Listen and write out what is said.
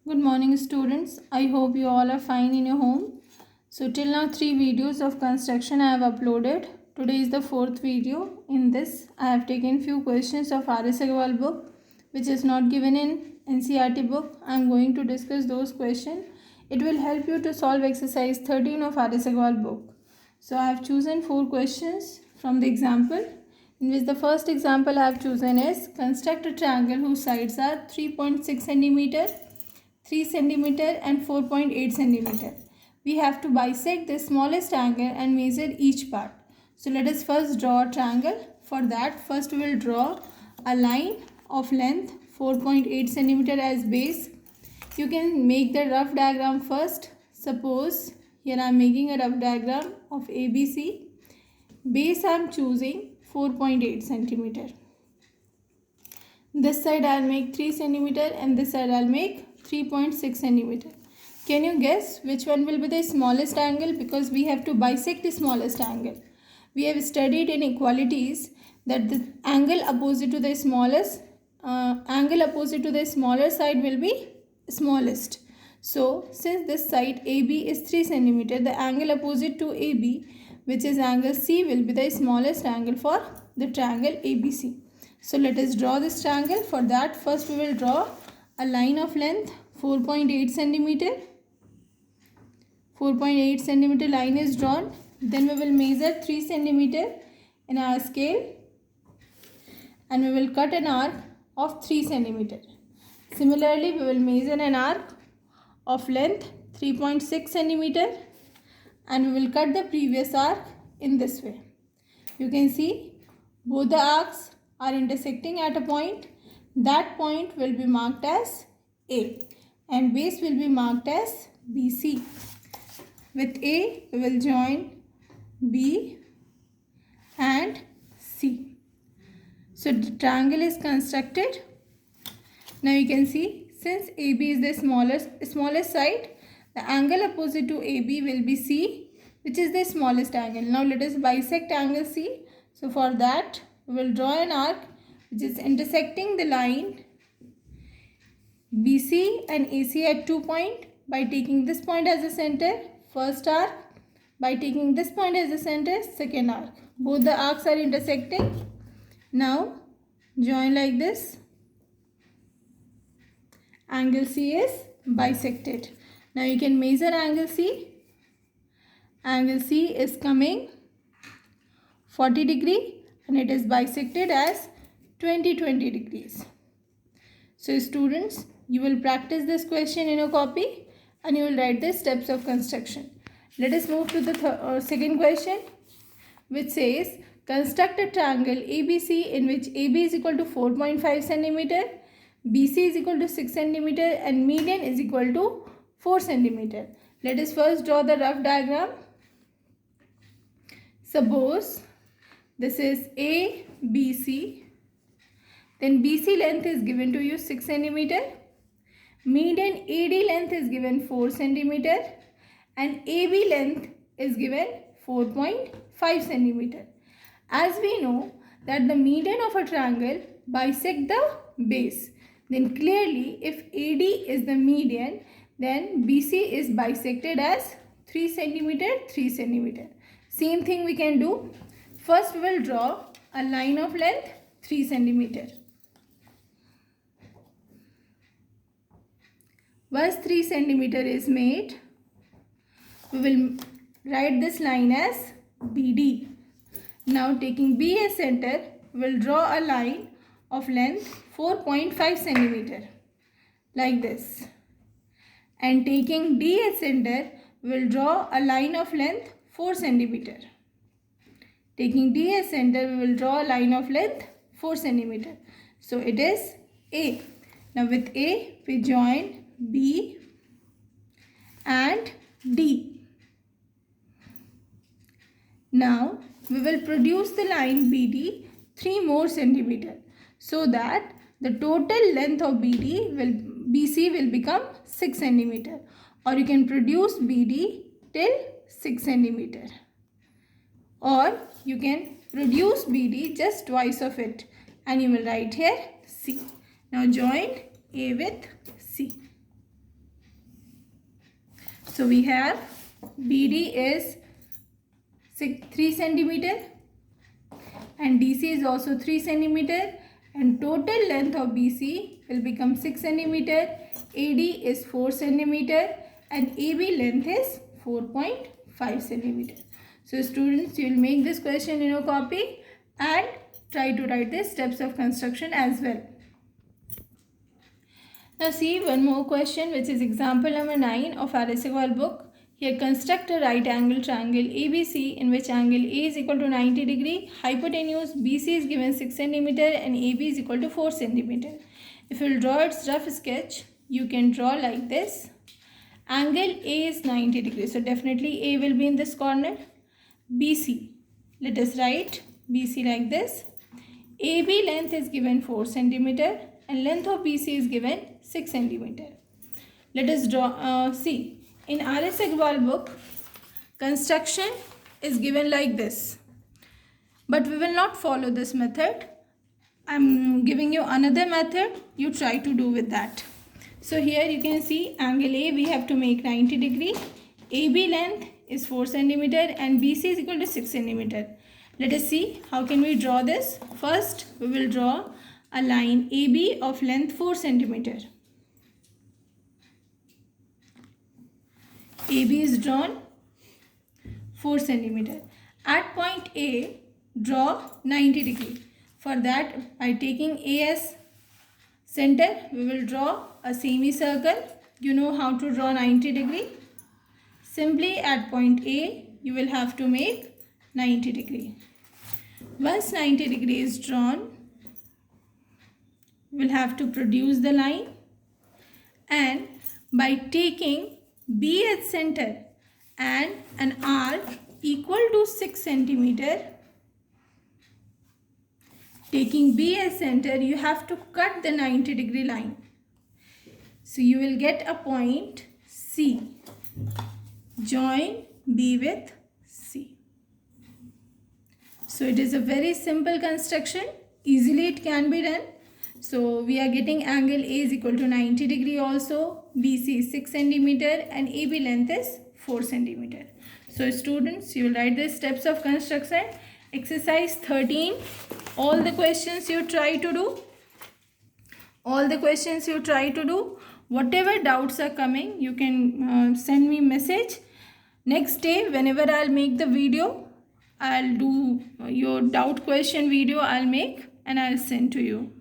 Good morning, students. I hope you all are fine in your home. So till now 3 videos of construction I have uploaded. Today is the 4th video. In this I have taken few questions of R.S. Agarwal book which is not given in NCERT book. I am going to discuss those questions. It will help you to solve exercise 13 of R.S. Agarwal book. So I have chosen 4 questions from the example, in which the first example I have chosen is construct a triangle whose sides are 3.6 centimeter, 3 centimeter and 4.8 centimeter. We have to bisect the smallest angle and measure each part. So let us first draw a triangle. For that, first we will draw a line of length 4.8 centimeter as base. You can make the rough diagram first. Suppose here I am making a rough diagram of ABC. Base I am choosing 4.8 centimeter. This side I will make 3 centimeter and this side I will make 3.6 centimeter. Can you guess which one will be the smallest angle? Because we have to bisect the smallest angle. We have studied in equalities that the angle opposite to the smallest smaller side will be smallest. So since this side AB is 3 centimeter, the angle opposite to AB, which is angle C, will be the smallest angle for the triangle ABC. So let us draw this triangle. For that, first we will draw a line of length 4.8 centimeter. 4.8 centimeter line is drawn. Then we will measure 3 centimeter in our scale and we will cut an arc of 3 centimeter. Similarly, we will measure an arc of length 3.6 centimeter and we will cut the previous arc in this way. You can see both the arcs are intersecting at a point. That point will be marked as A and base will be marked as BC. With A, we will join B and C. So the triangle is constructed. Now you can see, since AB is the smallest side, the angle opposite to AB will be C, which is the smallest angle. Now let us bisect angle C. So for that, we will draw an arc which is intersecting the line BC and AC at 2 points by taking this point as the center, first arc, by taking this point as the center, second arc. Both the arcs are intersecting. Now join like this. Angle C is bisected. Now you can measure angle C. Angle C is coming 40 degree and it is bisected as 20 degrees. So students, you will practice this question in your copy and you will write the steps of construction. Let us move to the second question, which says construct a triangle ABC in which AB is equal to 4.5 centimeter, BC is equal to 6 centimeter and median is equal to 4 centimeter. Let us first draw the rough diagram. Suppose this is ABC. Then BC length is given to you 6 centimeter. Median AD length is given 4 centimeter. And AB length is given 4.5 centimeter. As we know that the median of a triangle bisect the base, then clearly if AD is the median, then BC is bisected as 3 centimeter, 3 centimeter. Same thing we can do. First we will draw a line of length 3 centimeter. Once 3 centimeter is made, we will write this line as BD. Now taking B as center, we will draw a line of length 4.5 centimeter like this. And taking D as center, we will draw a line of length 4 centimeter. Taking D as center, we will draw a line of length 4 centimeter. So it is A. Now with A, we join B and D. Now we will produce the line BD 3 more centimeter so that the total length of BC will become 6 centimeter, or you can produce BD till 6 centimeter, or you can produce BD just twice of it and you will write here C. Now join A with C. So we have BD is 3 centimeter and DC is also 3 centimeter, and total length of BC will become 6 centimeter, AD is 4 centimeter, and AB length is 4.5 centimeter. So students, you will make this question in your copy and try to write the steps of construction as well. Now see one more question, which is example number 9 of our Agrawal book. Here construct a right angle triangle ABC in which angle A is equal to 90 degree. Hypotenuse BC is given 6 centimeter and AB is equal to 4 centimeter. If you will draw its rough sketch, you can draw like this. Angle A is 90 degrees. So definitely A will be in this corner. BC. Let us write BC like this. AB length is given 4 centimeter and length of BC is given 6 centimeter. Let us draw, see, in R.S. Agrawal book, construction is given like this. But we will not follow this method. I am giving you another method. You try to do with that. So here you can see angle A we have to make 90 degree. AB length is 4 centimeter and BC is equal to 6 centimeter. Let us see how can we draw this. First we will draw a line AB of length 4 centimeter. AB is drawn 4 centimeter. At point A, draw 90 degree. For that, by taking A as center, we will draw a semicircle. You know how to draw 90 degree. Simply at point A, you will have to make 90 degree. Once 90 degree is drawn, we will have to produce the line, and by taking B as center and an arc equal to 6 centimeter, taking B as center, you have to cut the 90 degree line. So you will get a point C. Join B with C. So it is a very simple construction. Easily it can be done. So we are getting angle A is equal to 90 degree also. BC is 6 centimeter and AB length is 4 centimeter. So students, you will write the steps of construction. Exercise 13. All the questions you try to do. All the questions you try to do. Whatever doubts are coming, you can send me message. Next day, whenever I'll make the video, I'll do your doubt question video I'll make and I'll send to you.